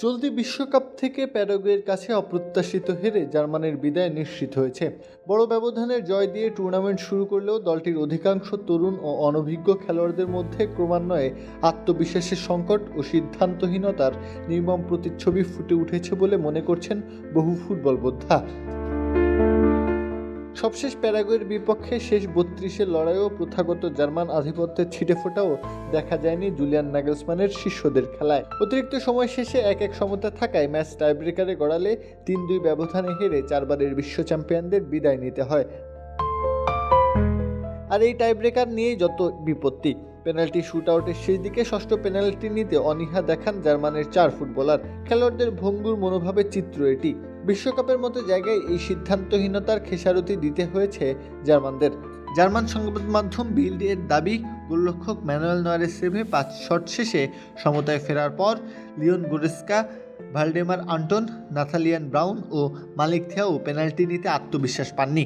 চলতি বিশ্বকাপ থেকে প্যারাগুয়ের কাছে অপ্রত্যাশিত হেরে জার্মানির বিদায় নিশ্চিত হয়েছে। বড় ব্যবধানের জয় দিয়ে টুর্নামেন্ট শুরু করলেও দলটির অধিকাংশ তরুণ ও অনভিজ্ঞ খেলোয়াড়দের মধ্যে ক্রমান্বয়ে আত্মবিশ্বাসের সংকট ও সিদ্ধান্তহীনতার নির্মম প্রতিচ্ছবি ফুটে উঠেছে বলে মনে করছেন বহু ফুটবল বোদ্ধা। সবশেষ প্যারাগুয়ের বিপক্ষে শেষ ৩২-এর লড়াইও প্রথাগত জার্মান আধিপত্যের ছিটেফোঁটাও দেখা যায়নি জুলিয়ান নাগেলসমানের শিষ্যদের খেলায়। অতিরিক্ত সময় শেষে ১-১ সমতা থাকায় ম্যাচ টাইব্রেকারে গড়ালে ৩-২ ব্যবধানে হেরে ৪বারের বিশ্ব চ্যাম্পিয়নদের বিদায় নিতে হয়। আর এই টাইব্রেকার নিয়েই যত বিপত্তি। পেনাল্টি শুটআউটের শেষ দিকে ষষ্ঠ পেনাল্টি নিতে অনীহা দেখান জার্মানির ৪ ফুটবলার। খেলোয়াড়দের ভঙ্গুর মনোভাবের চিত্র এটি। বিশ্বকাপের মতো জায়গায় এই সিদ্ধান্তহীনতার খেসারতি দিতে হয়েছে জার্মানদের। জার্মান সংবাদ মাধ্যম বিল্ড এর দাবি, গোলরক্ষক ম্যানুয়েল নয়ারের সেভে ৫ শট শেষে সমতায় ফেরার পর লিওন গোরেস্কা, ভালডেমার আন্টন, নাথালিয়ান ব্রাউন ও মালিক থিয়াও পেনাল্টি নিতে আত্মবিশ্বাস পাননি।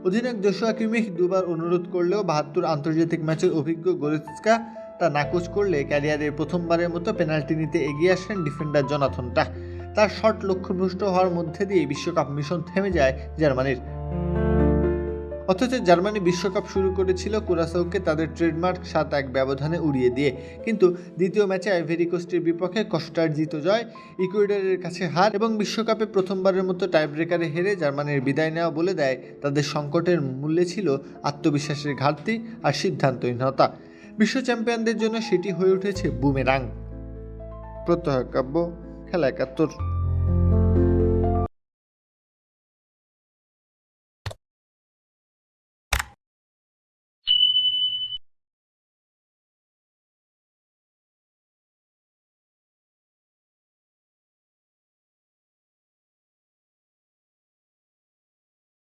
অধিনায়ক জোশুয়া কিমিখ দুবার অনুরোধ করলেও ৭২ আন্তর্জাতিক ম্যাচের অভিজ্ঞ গোরেৎস্কা তা নাকচ করলে ক্যারিয়ারের প্রথমবারের মতো পেনাল্টি নিতে এগিয়ে আসেন ডিফেন্ডার জোনাথন টাহ। তার শট লক্ষ্যভ্রষ্ট হওয়ার মধ্যে দিয়ে বিশ্বকাপ মিশন থেমে যায় জার্মানির। অথচ জার্মানি বিশ্বকাপ শুরু করেছিল কুরাসাওকে তাদের ট্রেডমার্ক ৭-১ ব্যবধানে উড়িয়ে দিয়ে। কিন্তু দ্বিতীয় ম্যাচে আইভরি কোস্টের বিপক্ষে কষ্টার্জিত জয়, ইকুয়েডরের কাছে হার এবং বিশ্বকাপে প্রথমবারের মতো টাইব্রেকারে হেরে জার্মানির বিদায় নেওয়া বলে দেয় তাদের সংকটের মূল্যে ছিল আত্মবিশ্বাসের ঘাটতি আর সিদ্ধান্তহীনতা। বিশ্ব চ্যাম্পিয়নদের জন্য সেটি হয়ে উঠেছে বুমেরাং। প্রত্যহ কাব্য, খেলা ৭১।